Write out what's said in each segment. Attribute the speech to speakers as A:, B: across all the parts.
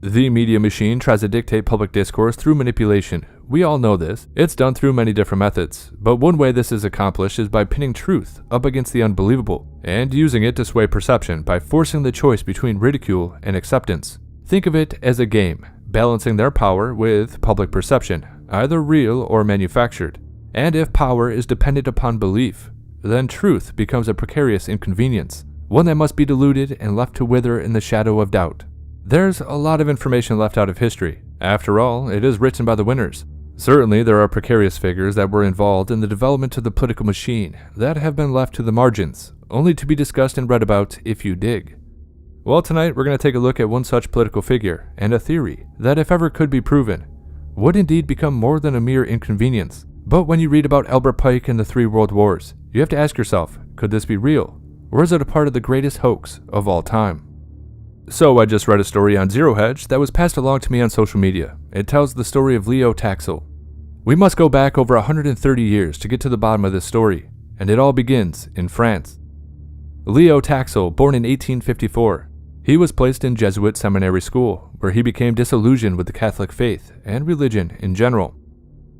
A: The media machine tries to dictate public discourse through manipulation. We all know this. It's done through many different methods, but one way this is accomplished is by pinning truth up against the unbelievable, and using it to sway perception by forcing the choice between ridicule and acceptance. Think of it as a game, balancing their power with public perception, either real or manufactured. And if power is dependent upon belief, then truth becomes a precarious inconvenience, one that must be diluted and left to wither in the shadow of doubt. There's a lot of information left out of history. After all, it is written by the winners. Certainly, there are precarious figures that were involved in the development of the political machine that have been left to the margins, only to be discussed and read about if you dig. Well, tonight we're going to take a look at one such political figure and a theory that, if ever could be proven, would indeed become more than a mere inconvenience. But when you read about Albert Pike and the 3 World Wars, you have to ask yourself, could this be real? Or is it a part of the greatest hoax of all time? So I just read a story on Zero Hedge that was passed along to me on social media. It tells the story of Leo Taxil. We must go back over 130 years to get to the bottom of this story, and it all begins in France. Leo Taxil, born in 1854, he was placed in Jesuit seminary school, where he became disillusioned with the Catholic faith and religion in general.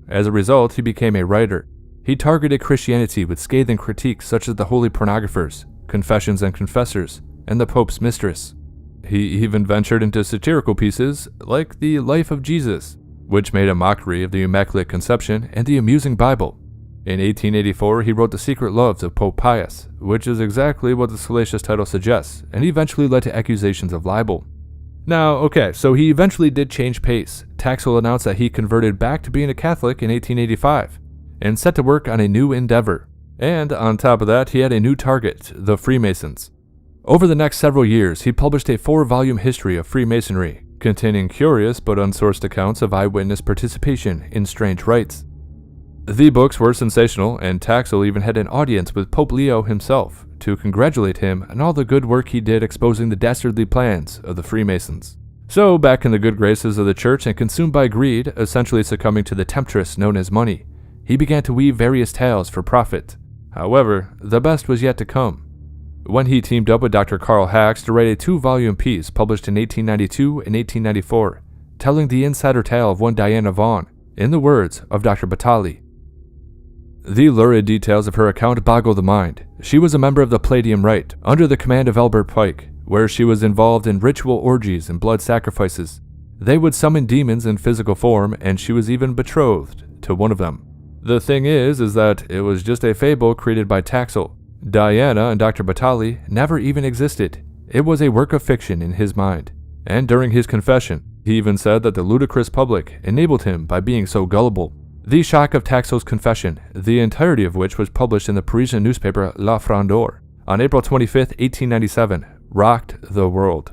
A: As a result, he became a writer. He targeted Christianity with scathing critiques such as the Holy Pornographers, Confessions and Confessors, and the Pope's Mistress. He even ventured into satirical pieces like The Life of Jesus, which made a mockery of the Immaculate Conception and the amusing Bible. In 1884, he wrote The Secret Loves of Pope Pius, which is exactly what the salacious title suggests, and eventually led to accusations of libel. Now, okay, so he eventually did change pace. Taxil announced that he converted back to being a Catholic in 1885, and set to work on a new endeavor. And on top of that, he had a new target, the Freemasons. Over the next several years, he published a 4-volume history of Freemasonry, containing curious but unsourced accounts of eyewitness participation in strange rites. The books were sensational, and Taxil even had an audience with Pope Leo himself to congratulate him on all the good work he did exposing the dastardly plans of the Freemasons. So, back in the good graces of the church and consumed by greed, essentially succumbing to the temptress known as money, he began to weave various tales for profit. However, the best was yet to come, when he teamed up with Dr. Carl Hacks to write a 2-volume piece published in 1892 and 1894, telling the insider tale of one Diana Vaughan, in the words of Dr. Batali. The lurid details of her account boggle the mind. She was a member of the Palladium Rite, under the command of Albert Pike, where she was involved in ritual orgies and blood sacrifices. They would summon demons in physical form, and she was even betrothed to one of them. The thing is that it was just a fable created by Taxil. Diana and Dr. Batali never even existed. It was a work of fiction in his mind. And during his confession, he even said that the ludicrous public enabled him by being so gullible. The shock of Taxil's confession, the entirety of which was published in the Parisian newspaper La Frondeur on April 25, 1897, rocked the world.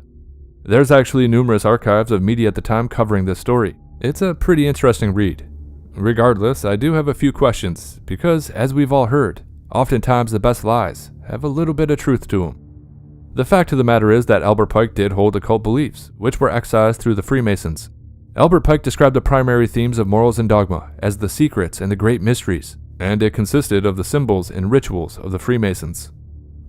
A: There's actually numerous archives of media at the time covering this story. It's a pretty interesting read. Regardless, I do have a few questions, because as we've all heard, oftentimes the best lies have a little bit of truth to them. The fact of the matter is that Albert Pike did hold occult beliefs, which were excised through the Freemasons. Albert Pike described the primary themes of morals and dogma as the secrets and the great mysteries, and it consisted of the symbols and rituals of the Freemasons.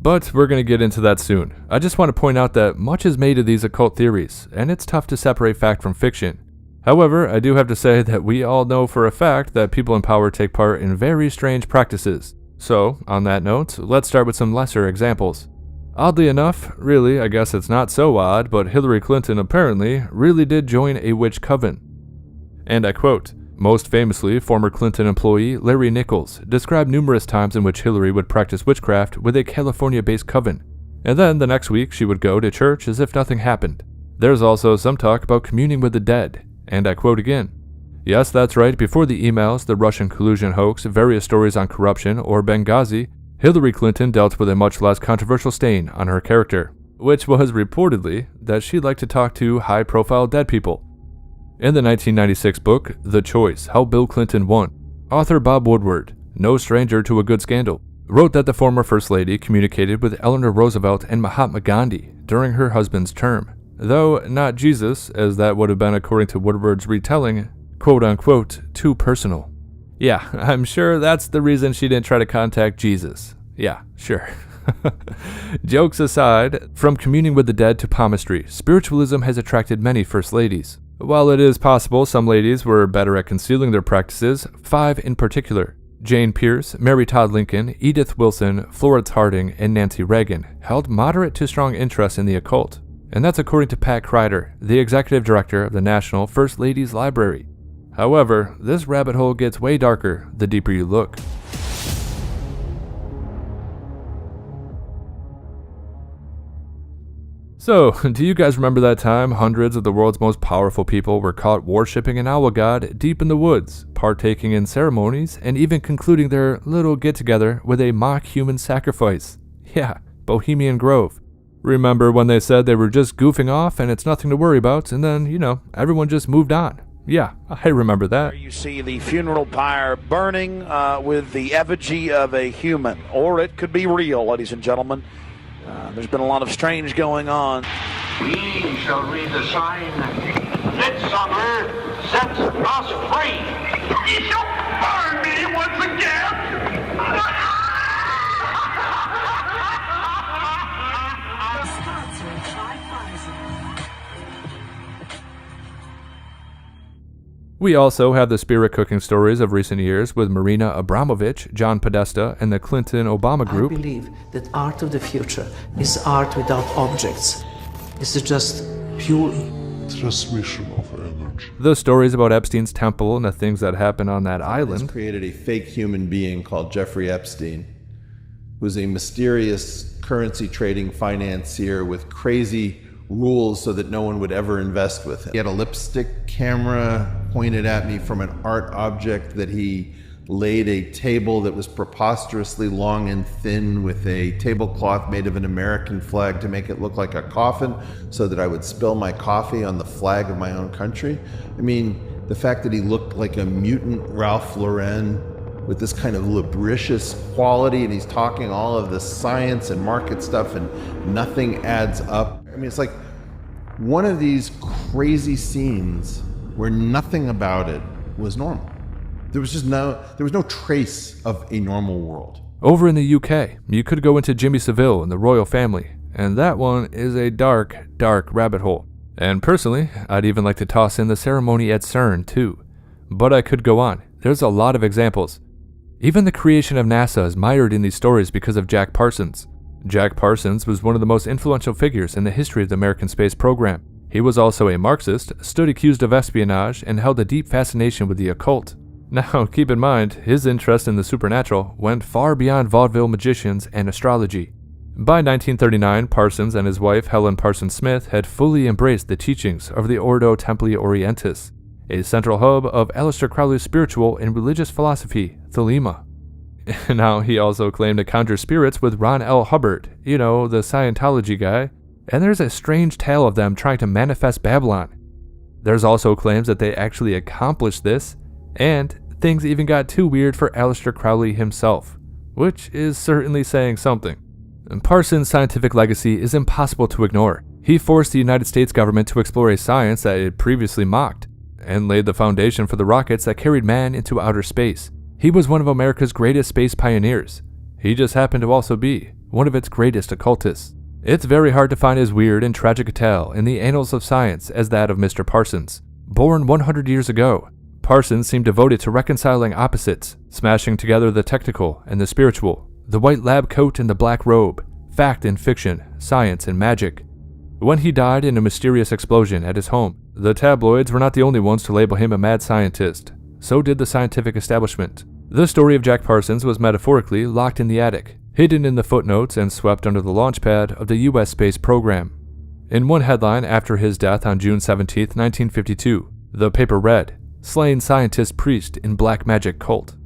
A: But we're going to get into that soon. I just want to point out that much is made of these occult theories, and it's tough to separate fact from fiction. However, I do have to say that we all know for a fact that people in power take part in very strange practices. So, on that note, let's start with some lesser examples. Oddly enough, really, I guess it's not so odd, but Hillary Clinton apparently really did join a witch coven. And I quote, most famously, former Clinton employee Larry Nichols described numerous times in which Hillary would practice witchcraft with a California-based coven, and then the next week she would go to church as if nothing happened. There's also some talk about communing with the dead, and I quote again, yes, that's right, before the emails, the Russian collusion hoax, various stories on corruption, or Benghazi, Hillary Clinton dealt with a much less controversial stain on her character, which was reportedly that she liked to talk to high-profile dead people. In the 1996 book, The Choice, How Bill Clinton Won, author Bob Woodward, no stranger to a good scandal, wrote that the former First Lady communicated with Eleanor Roosevelt and Mahatma Gandhi during her husband's term, though not Jesus, as that would have been, according to Woodward's retelling, quote-unquote, too personal. Yeah, I'm sure that's the reason she didn't try to contact Jesus. Yeah, sure. Jokes aside, from communing with the dead to palmistry, spiritualism has attracted many first ladies. While it is possible some ladies were better at concealing their practices, 5 in particular, Jane Pierce, Mary Todd Lincoln, Edith Wilson, Florence Harding, and Nancy Reagan, held moderate to strong interest in the occult. And that's according to Pat Kreider, the executive director of the National First Ladies Library. However, this rabbit hole gets way darker the deeper you look. So, do you guys remember that time hundreds of the world's most powerful people were caught worshipping an owl god deep in the woods, partaking in ceremonies, and even concluding their little get-together with a mock human sacrifice? Yeah, Bohemian Grove. Remember when they said they were just goofing off and it's nothing to worry about, and then, everyone just moved on? Yeah, I remember that.
B: You see the funeral pyre burning with the effigy of a human, or it could be real, ladies and gentlemen. There's been a lot of strange going on.
C: We shall read the sign. Midsummer sets us free. You shall burn me once again.
A: We also have the spirit cooking stories of recent years with Marina Abramovich, John Podesta, and the Clinton-Obama group.
D: I believe that art of the future is art without objects. This is just pure
E: transmission of energy.
A: The stories about Epstein's temple and the things that happened on that island.
F: Created a fake human being called Jeffrey Epstein, who's a mysterious currency trading financier with crazy rules so that no one would ever invest with him. He had a lipstick camera pointed at me from an art object that he laid a table that was preposterously long and thin with a tablecloth made of an American flag to make it look like a coffin so that I would spill my coffee on the flag of my own country. I mean, the fact that he looked like a mutant Ralph Lauren with this kind of lubricious quality, and he's talking all of this science and market stuff and nothing adds up. I mean, it's like one of these crazy scenes where nothing about it was normal. There was no trace of a normal world.
A: Over in the UK, you could go into Jimmy Savile and the royal family, and that one is a dark, dark rabbit hole. And personally, I'd even like to toss in the ceremony at CERN too. But I could go on. There's a lot of examples. Even the creation of NASA is mired in these stories because of Jack Parsons. Jack Parsons was one of the most influential figures in the history of the American space program. He was also a Marxist, stood accused of espionage, and held a deep fascination with the occult. Now, keep in mind, his interest in the supernatural went far beyond vaudeville magicians and astrology. By 1939, Parsons and his wife Helen Parsons Smith had fully embraced the teachings of the Ordo Templi Orientis, a central hub of Aleister Crowley's spiritual and religious philosophy, Thelema. Now, he also claimed to conjure spirits with Ron L. Hubbard, the Scientology guy, and there's a strange tale of them trying to manifest Babylon. There's also claims that they actually accomplished this, and things even got too weird for Aleister Crowley himself, which is certainly saying something. And Parsons' scientific legacy is impossible to ignore. He forced the United States government to explore a science that it previously mocked, and laid the foundation for the rockets that carried man into outer space. He was one of America's greatest space pioneers. He just happened to also be one of its greatest occultists. It's very hard to find as weird and tragic a tale in the annals of science as that of Mr. Parsons. Born 100 years ago, Parsons seemed devoted to reconciling opposites, smashing together the technical and the spiritual, the white lab coat and the black robe, fact and fiction, science and magic. When he died in a mysterious explosion at his home, the tabloids were not the only ones to label him a mad scientist. So did the scientific establishment. The story of Jack Parsons was metaphorically locked in the attic, hidden in the footnotes and swept under the launch pad of the U.S. space program. In one headline after his death on June 17, 1952, the paper read, "Slain scientist priest in black magic cult."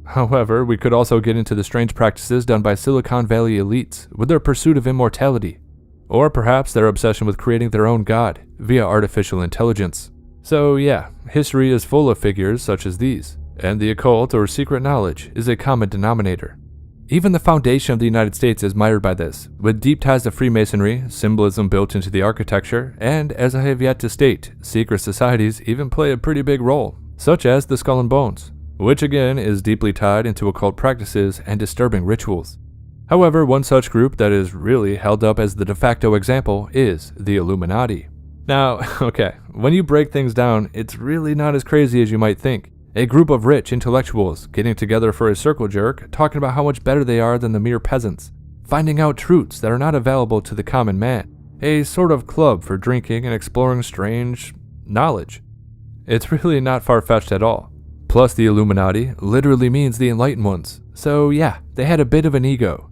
A: However, we could also get into the strange practices done by Silicon Valley elites with their pursuit of immortality, or perhaps their obsession with creating their own god via artificial intelligence. So yeah, history is full of figures such as these, and the occult or secret knowledge is a common denominator. Even the foundation of the United States is mired by this, with deep ties to Freemasonry, symbolism built into the architecture, and, as I have yet to state, secret societies even play a pretty big role, such as the Skull and Bones, which again is deeply tied into occult practices and disturbing rituals. However, one such group that is really held up as the de facto example is the Illuminati. Now, okay, when you break things down, it's really not as crazy as you might think. A group of rich intellectuals getting together for a circle jerk, talking about how much better they are than the mere peasants, finding out truths that are not available to the common man. A sort of club for drinking and exploring strange knowledge. It's really not far-fetched at all. Plus, the Illuminati literally means the enlightened ones, so yeah, they had a bit of an ego.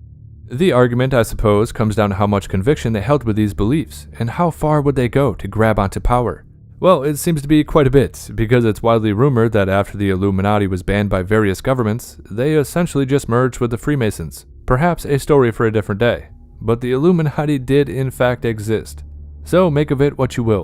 A: The argument, I suppose, comes down to how much conviction they held with these beliefs, and how far would they go to grab onto power. Well, it seems to be quite a bit, because it's widely rumored that after the Illuminati was banned by various governments, they essentially just merged with the Freemasons. Perhaps a story for a different day. But the Illuminati did in fact exist. So make of it what you will.